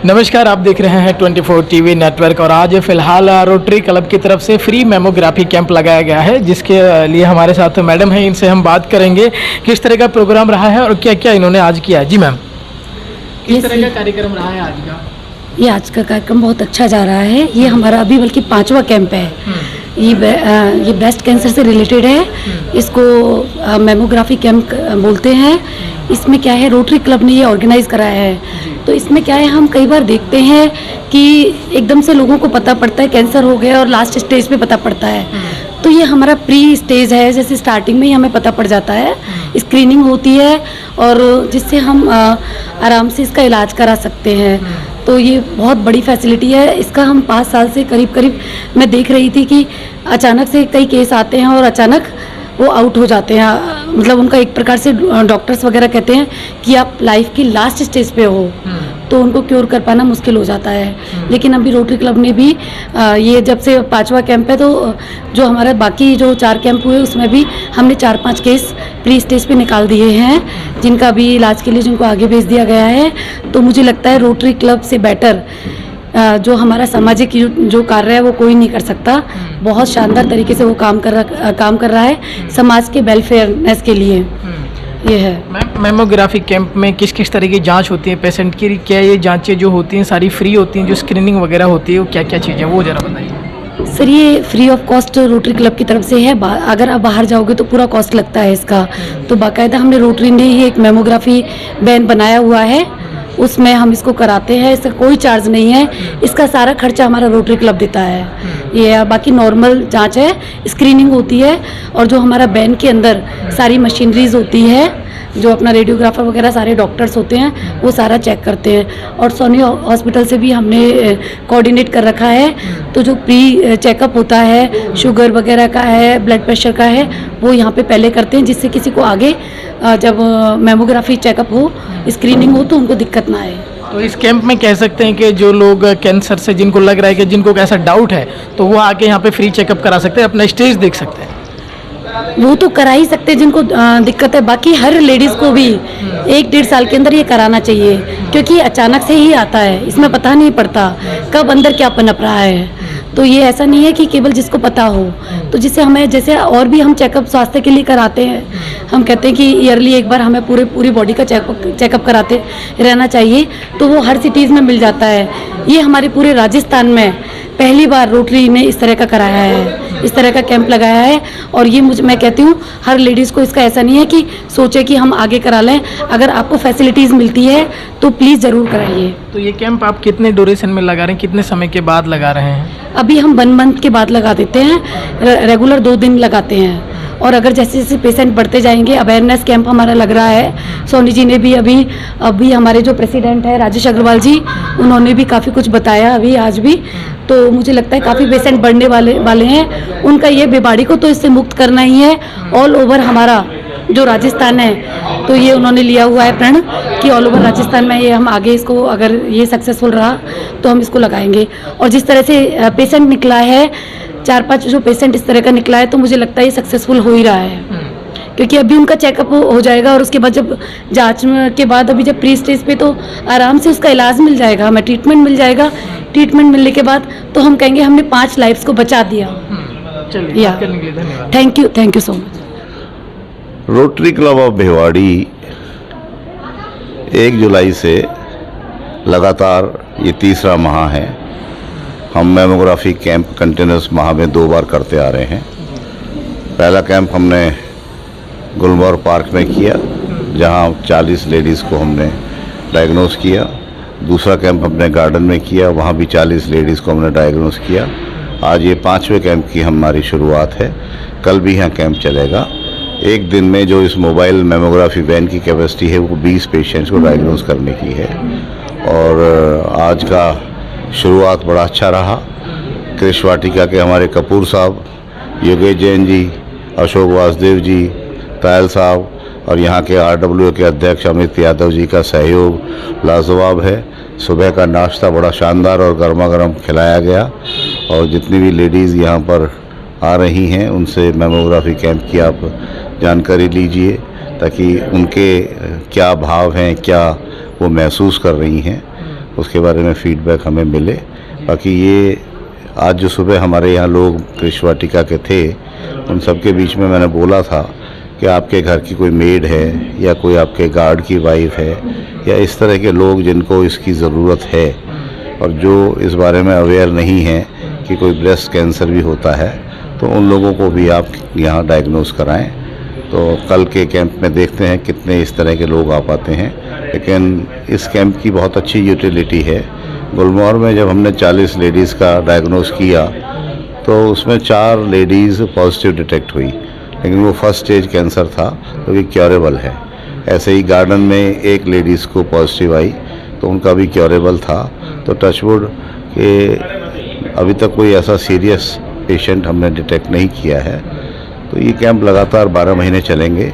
नमस्कार, आप देख रहे हैं 24 टीवी नेटवर्क और आज फिलहाल रोटरी क्लब की तरफ से फ्री मेमोग्राफी कैंप लगाया गया है, जिसके लिए हमारे साथ मैडम हैं। इनसे हम बात करेंगे किस तरह का प्रोग्राम रहा है और क्या क्या इन्होंने आज किया। जी मैम, किस तरह का कार्यक्रम रहा है आज का? ये आज का कार्यक्रम बहुत अच्छा जा रहा है। ये हमारा अभी बल्कि 5वां कैंप है। ये ब्रेस्ट कैंसर से रिलेटेड है। इसको मेमोग्राफी कैंप बोलते हैं। इसमें क्या है, रोटरी क्लब ने ये ऑर्गेनाइज कराया है। तो इसमें क्या है, हम कई बार देखते हैं कि एकदम से लोगों को पता पड़ता है कैंसर हो गया और लास्ट स्टेज पे पता पड़ता है। तो ये हमारा प्री स्टेज है, जैसे स्टार्टिंग में ही हमें पता पड़ जाता है, स्क्रीनिंग होती है और जिससे हम आराम से इसका इलाज करा सकते हैं। तो ये बहुत बड़ी फैसिलिटी है। इसका हम 5 साल से करीब मैं देख रही थी कि अचानक से कई केस आते हैं और अचानक वो आउट हो जाते हैं। मतलब उनका एक प्रकार से डॉक्टर्स वगैरह कहते हैं कि आप लाइफ की लास्ट स्टेज पे हो, तो उनको क्योर कर पाना मुश्किल हो जाता है। लेकिन अभी रोटरी क्लब ने भी ये जब से 5वां कैंप है, तो जो हमारे बाकी जो 4 कैंप हुए उसमें भी हमने 4-5 केस प्री स्टेज पे निकाल दिए हैं, जिनका भी इलाज के लिए जिनको आगे भेज दिया गया है। तो मुझे लगता है रोटरी क्लब से बेटर जो हमारा सामाजिक जो कार्य है वो कोई नहीं कर सकता। बहुत शानदार तरीके से वो काम कर रहा है समाज के वेलफेयरनेस के लिए। ये है। मेमोग्राफी कैंप में किस किस तरह की जांच होती है पेशेंट की? क्या ये जांचें जो होती हैं सारी फ्री होती हैं? जो स्क्रीनिंग वगैरह होती है वो क्या क्या चीज़ें, वो ज़रा बताइए। सर, ये free of cost rotary club की तरफ से है। अगर आप बाहर जाओगे तो पूरा कॉस्ट लगता है इसका। तो बाकायदा हमने रोटरी ने ही एक मेमोग्राफी वैन बनाया हुआ है, उसमें हम इसको कराते हैं। इसका कोई चार्ज नहीं है। इसका सारा खर्चा हमारा रोटरी क्लब देता है। ये बाकी नॉर्मल जांच है, स्क्रीनिंग होती है और जो हमारा वैन के अंदर सारी मशीनरीज होती है, जो अपना रेडियोग्राफर वगैरह सारे डॉक्टर्स होते हैं, वो सारा चेक करते हैं। और सोनी हॉस्पिटल से भी हमने कोऑर्डिनेट कर रखा है। तो जो प्री चेकअप होता है, शुगर वगैरह का है, ब्लड प्रेशर का है, वो यहाँ पे पहले करते हैं, जिससे किसी को आगे जब मेमोग्राफी चेकअप हो, स्क्रीनिंग हो, तो उनको दिक्कत ना आए। तो इस कैंप में कह सकते हैं कि जो लोग कैंसर से जिनको लग रहा है कि जिनको ऐसा डाउट है, तो वो आके यहाँ पे फ्री चेकअप करा सकते हैं, अपना स्टेज देख सकते हैं। वो तो करा ही सकते हैं जिनको दिक्कत है। बाकी हर लेडीज़ को भी 1-1.5 साल के अंदर ये कराना चाहिए, क्योंकि अचानक से ही आता है। इसमें पता नहीं पड़ता कब अंदर क्या पनप रहा है। तो ये ऐसा नहीं है कि केवल जिसको पता हो। तो जिससे हमें, जैसे और भी हम चेकअप स्वास्थ्य के लिए कराते हैं, हम कहते हैं कि ईयरली एक बार हमें पूरी बॉडी का चेकअप कराते रहना चाहिए। तो वो हर सिटीज़ में मिल जाता है। ये हमारे पूरे राजस्थान में पहली बार रोटरी ने इस तरह का कराया है, इस तरह का कैंप लगाया है। और ये मैं कहती हूँ हर लेडीज़ को इसका ऐसा नहीं है कि सोचे कि हम आगे करा लें। अगर आपको फैसिलिटीज़ मिलती है तो प्लीज़ ज़रूर कराइए। तो ये कैंप आप कितने ड्यूरेशन में लगा रहे हैं, कितने समय के बाद लगा रहे हैं? अभी हम 1 मंथ के बाद लगा देते हैं, रेगुलर 2 दिन लगाते हैं। और अगर जैसे जैसे पेशेंट बढ़ते जाएंगे, अवेयरनेस कैंप हमारा लग रहा है। सोनी जी ने भी अभी हमारे जो प्रेसिडेंट है राजेश अग्रवाल जी, उन्होंने भी काफ़ी कुछ बताया अभी आज भी। तो मुझे लगता है काफ़ी पेशेंट बढ़ने वाले हैं। उनका ये बीमारी को तो इससे मुक्त करना ही है। ऑल ओवर हमारा जो राजस्थान है, तो ये उन्होंने लिया हुआ है प्रण कि ऑल ओवर राजस्थान में ये हम आगे इसको, अगर ये सक्सेसफुल रहा तो हम इसको लगाएंगे। और जिस तरह से पेशेंट निकला है, 4-5 जो पेशेंट इस तरह का निकला है, तो मुझे लगता है ये सक्सेसफुल हो ही रहा है। क्योंकि अभी उनका चेकअप हो जाएगा और उसके बाद जब जांच के बाद अभी जब प्री स्टेज पे, तो आराम से उसका इलाज मिल जाएगा, हमें ट्रीटमेंट मिल जाएगा। ट्रीटमेंट मिलने के बाद तो हम कहेंगे हमने 5 लाइफ्स को बचा दिया। चलिए, बात करने के लिए धन्यवाद। Thank you so much. Rotary club of Bhiwadi 1 जुलाई से लगातार ये 3रा माह है। हम मेमोग्राफी कैंप कंटिन्यूस माह में 2 बार करते आ रहे हैं। पहला कैंप हमने गुलमोहर पार्क में किया, जहां 40 लेडीज़ को हमने डायग्नोस किया। दूसरा कैंप हमने गार्डन में किया, वहां भी 40 लेडीज़ को हमने डायग्नोस किया। आज ये 5वें कैंप की हमारी शुरुआत है। कल भी यहाँ कैंप चलेगा। एक दिन में जो इस मोबाइल मेमोग्राफी वैन की कैपेसिटी है वो 20 पेशेंट्स को डायग्नोस करने की है। और आज का शुरुआत बड़ा अच्छा रहा। कृष्ण वाटिका के हमारे कपूर साहब, योगेश जैन जी, अशोक वासुदेव जी, तायल साहब और यहाँ के RWA के अध्यक्ष अमित यादव जी का सहयोग लाजवाब है। सुबह का नाश्ता बड़ा शानदार और गर्मा गर्म खिलाया गया। और जितनी भी लेडीज़ यहाँ पर आ रही हैं उनसे मेमोग्राफी कैंप की आप जानकारी लीजिए, ताकि उनके क्या भाव हैं, क्या वो महसूस कर रही हैं। उसके बारे में फीडबैक हमें मिले। बाकी ये आज जो सुबह हमारे यहाँ लोग कृषि वाटिका के थे, उन सब के बीच में मैंने बोला था कि आपके घर की कोई मेड है या कोई आपके गार्ड की वाइफ है या इस तरह के लोग जिनको इसकी ज़रूरत है और जो इस बारे में अवेयर नहीं है कि कोई ब्रेस्ट कैंसर भी होता है, तो उन लोगों को भी आप यहाँ डायग्नोस कराएं। तो कल के कैंप में देखते हैं कितने इस तरह के लोग आ पाते हैं, लेकिन इस कैंप की बहुत अच्छी यूटिलिटी है। गुलमोहर में जब हमने 40 लेडीज़ का डायग्नोस किया तो उसमें 4 लेडीज़ पॉजिटिव डिटेक्ट हुई, लेकिन वो फर्स्ट स्टेज कैंसर था तो ये क्योरेबल है। ऐसे ही गार्डन में एक लेडीज़ को पॉजिटिव आई तो उनका भी क्योरेबल था। तो टचवुड के अभी तक कोई ऐसा सीरियस पेशेंट हमने डिटेक्ट नहीं किया है। तो ये कैंप लगातार 12 महीने चलेंगे।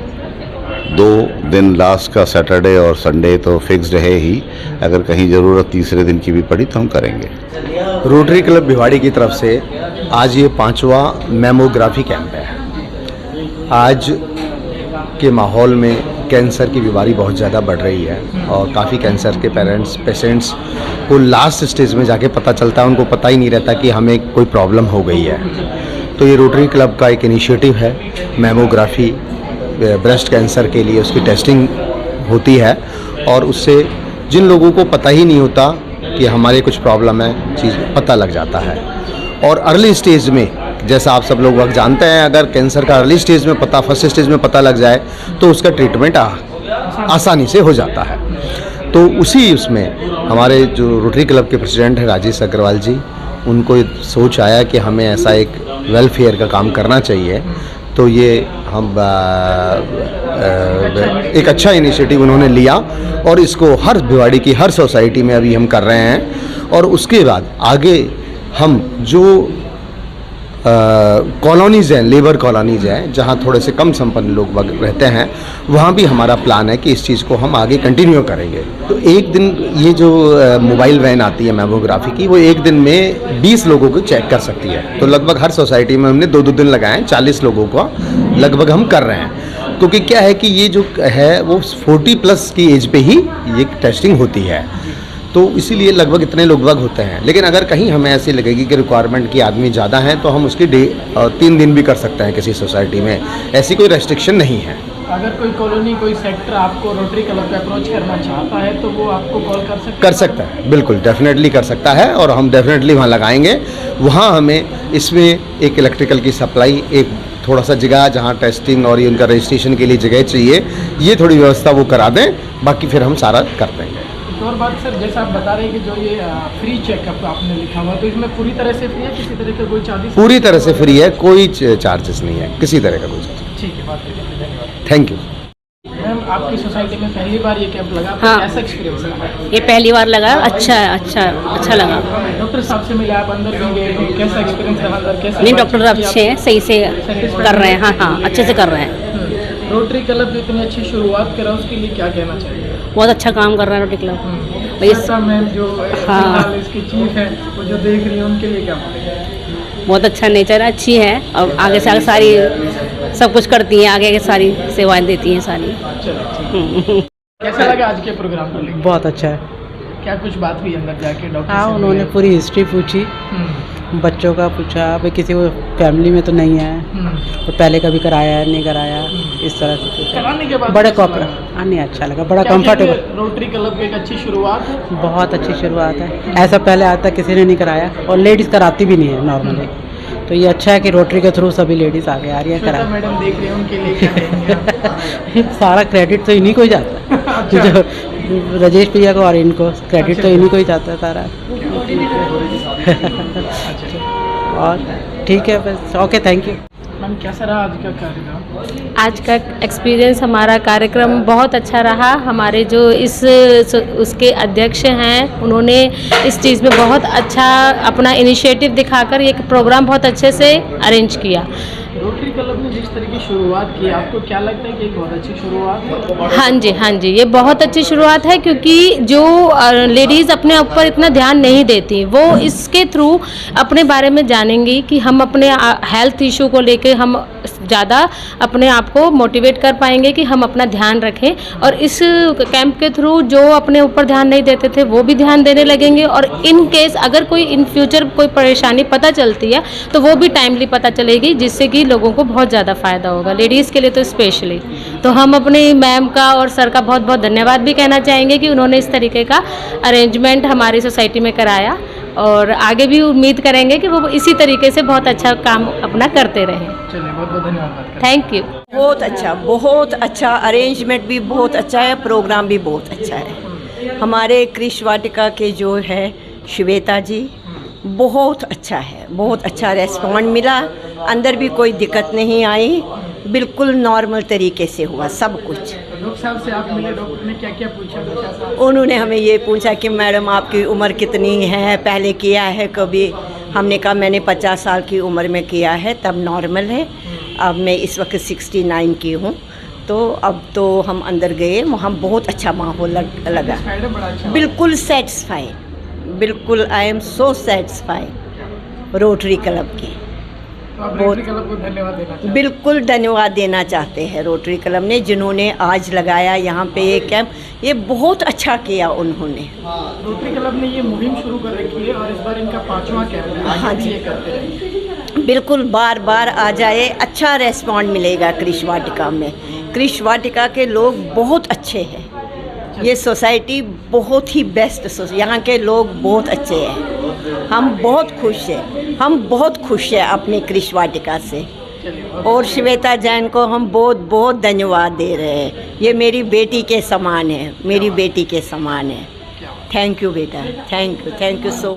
2 दिन लास्ट का सैटरडे और संडे तो फिक्स्ड है ही, अगर कहीं ज़रूरत तीसरे दिन की भी पड़ी तो हम करेंगे। रोटरी क्लब भिवाड़ी की तरफ से आज ये 5वां मेमोग्राफी कैंप है। आज के माहौल में कैंसर की बीमारी बहुत ज़्यादा बढ़ रही है और काफ़ी कैंसर के पेशेंट्स को लास्ट स्टेज में जाके पता चलता है, उनको पता ही नहीं रहता कि हमें कोई प्रॉब्लम हो गई है। तो ये रोटरी क्लब का एक इनिशिएटिव है, मेमोग्राफी ब्रेस्ट कैंसर के लिए उसकी टेस्टिंग होती है और उससे जिन लोगों को पता ही नहीं होता कि हमारे कुछ प्रॉब्लम है, चीज़ पता लग जाता है। और अर्ली स्टेज में, जैसा आप सब लोग वक्त जानते हैं, अगर कैंसर का अर्ली स्टेज में फर्स्ट स्टेज में पता लग जाए तो उसका ट्रीटमेंट आसानी से हो जाता है। तो उसी उसमें हमारे जो रोटरी क्लब के प्रेसिडेंट हैं राजेश अग्रवाल जी, उनको सोच आया कि हमें ऐसा एक वेलफेयर का काम करना चाहिए। तो ये हम एक अच्छा इनिशिएटिव उन्होंने लिया और इसको हर भिवाड़ी की हर सोसाइटी में अभी हम कर रहे हैं। और उसके बाद आगे हम जो कॉलोनीज़ हैं, लेबर कॉलोनीज़ हैं, जहाँ थोड़े से कम संपन्न लोग रहते हैं, वहाँ भी हमारा प्लान है कि इस चीज़ को हम आगे कंटिन्यू करेंगे। तो एक दिन ये जो मोबाइल वैन आती है मेमोग्राफी की, वो एक दिन में 20 लोगों को चेक कर सकती है। तो लगभग हर सोसाइटी में हमने 2-2 दिन लगाए हैं, 40 लोगों को लगभग हम कर रहे हैं। क्योंकि क्या है कि ये जो है वो 40+ की एज पे ही ये टेस्टिंग होती है, तो इसीलिए लगभग इतने लोग होते हैं। लेकिन अगर कहीं हमें ऐसी लगेगी कि रिक्वायरमेंट की आदमी ज़्यादा है तो हम उसकी 3 दिन भी कर सकते हैं किसी सोसाइटी में, ऐसी कोई रेस्ट्रिक्शन नहीं है। अगर कोई कॉलोनी, कोई सेक्टर आपको रोटरी क्लब पे अप्रोच करना चाहता है तो वो आपको कॉल कर सकता है? बिल्कुल, डेफिनेटली कर सकता है और हम डेफिनेटली वहाँ लगाएंगे। वहाँ हमें इसमें एक इलेक्ट्रिकल की सप्लाई, एक थोड़ा सा जगह जहाँ टेस्टिंग और ये उनका रजिस्ट्रेशन के लिए जगह चाहिए, ये थोड़ी व्यवस्था वो करा दें, बाकी फिर हम सारा कर देंगे। और बात सर, जैसा आप बता रहे हैं कि जो ये फ्री चेकअप आपने लिखा हुआ, तो इसमें पूरी तरह से फ्री है, किसी तरह का कोई चार्जेस? पूरी तरह से फ्री है, कोई चार्जेस नहीं है, किसी तरह का कोई चार्जेस। ठीक है, बात करने धन्यवाद। Thank you. मैम, आपकी सोसाइटी में पहली बार ये कैंप लगा, हाँ। कैसा एक्सपीरियंस रहा? ये पहली बार लगा, अच्छा लगा। डॉक्टर साहब से मिले, आप अंदर भी गए, तो कैसा एक्सपीरियंस रहा अंदर? कैसा? नहीं, डॉक्टर अच्छे हैं, सही से कर रहे हैं। हाँ, अच्छे से कर रहे हैं। रोटरी क्लब जो इतनी अच्छी शुरुआत करा, उसके लिए क्या कहना चाहिए? बहुत अच्छा काम कर रहा है रोटरी क्लब। मैम जो हाँ। फिलहाल इसकी चीफ है, वो जो देख रही है, उनके लिए क्या बोलेंगे? बहुत अच्छा नेचर है, अच्छी है और आगे से आगे सारी सब कुछ करती हैं, आगे सारी सेवाएं देती हैं सारी। कैसा लगा आज के प्रोग्राम को लेकर? बहुत अच्छा है। क्या कुछ बात हुई अंदर जाके डॉक्टर हाँ, से उन्होंने मिले? पूरी हिस्ट्री पूछी, बच्चों का पूछा, भाई किसी को फैमिली में तो नहीं है और पहले कभी कराया है नहीं कराया, इस तरह से पूछा। कराने के बाद बड़े कैसा कॉपर लगा? हाँ, नहीं अच्छा लगा, बड़ा क्या कंफर्टेबल। कहते हैं, रोटरी क्लब की एक अच्छी शुरुआत है। बहुत अच्छी शुरुआत है, ऐसा पहले आज तक किसी ने नहीं कराया और लेडीज़ कराती भी नहीं है नॉर्मली। तो ये अच्छा है कि रोटरी के थ्रू सभी लेडीज़ आगे आ रही है श्वेता करा। मैडम देख रही हैं, उनके लिए क्या कहेंगे आप? सारा क्रेडिट तो इन्हीं को ही जाता है। अच्छा। जो राजेश भैया को और इनको क्रेडिट तो इन्हीं को ही जाता है सारा। और ठीक है, बस ओके, थैंक यू। मैम, कैसा रहा आज का कार्यक्रम? आज का एक्सपीरियंस, हमारा कार्यक्रम बहुत अच्छा रहा। हमारे जो उसके अध्यक्ष हैं, उन्होंने इस चीज़ में बहुत अच्छा अपना इनिशिएटिव दिखाकर ये प्रोग्राम बहुत अच्छे से अरेंज किया। रोटरी क्लब ने जिस तरह की शुरुआत की, आपको क्या लगता है कि एक बहुत अच्छी शुरुआत है? हाँ जी, ये बहुत अच्छी शुरुआत है, क्योंकि जो लेडीज़ अपने ऊपर इतना ध्यान नहीं देती, वो इसके थ्रू अपने बारे में जानेंगी कि हम अपने हेल्थ इशू को लेके हम ज़्यादा अपने आप को मोटिवेट कर पाएंगे कि हम अपना ध्यान रखें, और इस कैंप के थ्रू जो अपने ऊपर ध्यान नहीं देते थे वो भी ध्यान देने लगेंगे, और इन केस अगर कोई इन फ्यूचर कोई परेशानी पता चलती है तो वो भी टाइमली पता चलेगी, जिससे कि लोगों को बहुत ज़्यादा फ़ायदा होगा, लेडीज़ के लिए तो स्पेशली। तो हम अपनी मैम का और सर का बहुत बहुत धन्यवाद भी कहना चाहेंगे कि उन्होंने इस तरीके का अरेंजमेंट हमारी सोसाइटी में कराया, और आगे भी उम्मीद करेंगे कि वो इसी तरीके से बहुत अच्छा काम अपना करते रहें। चलिए, बहुत बहुत धन्यवाद। Thank you. बहुत अच्छा अरेंजमेंट भी बहुत अच्छा है, प्रोग्राम भी बहुत अच्छा है। हमारे कृषि वाटिका के जो है श्वेता जी, बहुत अच्छा है, बहुत अच्छा रेस्पॉन्ड मिला, अंदर भी कोई दिक्कत नहीं आई, बिल्कुल नॉर्मल तरीके से हुआ सब कुछ। डॉक्टर साहब से आप मिले, डॉक्टर ने क्या क्या पूछा? उन्होंने हमें ये पूछा कि मैडम आपकी उम्र कितनी है, पहले किया है कभी? हमने कहा मैंने 50 साल की उम्र में किया है, तब नॉर्मल है। अब मैं इस वक्त 69 की हूँ। तो अब तो हम अंदर गए, वहाँ बहुत अच्छा माहौल लगा, बिल्कुल सेटिस्फाइड, बिल्कुल I am so satisfied rotary club की। रोटरी क्लब को धन्यवाद देना, बिल्कुल धन्यवाद देना चाहते हैं रोटरी क्लब ने, जिन्होंने आज लगाया यहाँ पे ये कैंप, ये बहुत अच्छा किया उन्होंने। रोटरी क्लब ने ये मुहिम शुरू कर रखी है और इस बार इनका 5वां कैंप है। हाँ जी, ये करते हैं। बिल्कुल बार बार आ जाए, अच्छा रेस्पॉन्ड मिलेगा कृषि वाटिका में। कृषि वाटिका के लोग बहुत अच्छे हैं, ये सोसाइटी बहुत ही बेस्ट, यहाँ के लोग बहुत अच्छे हैं, हम बहुत खुश हैं, हम बहुत खुश हैं अपने कृषि वाटिका से। और श्वेता जैन को हम बहुत बहुत धन्यवाद दे रहे हैं, ये मेरी बेटी के समान है, मेरी बेटी के समान है। थैंक यू बेटा, थैंक यू सो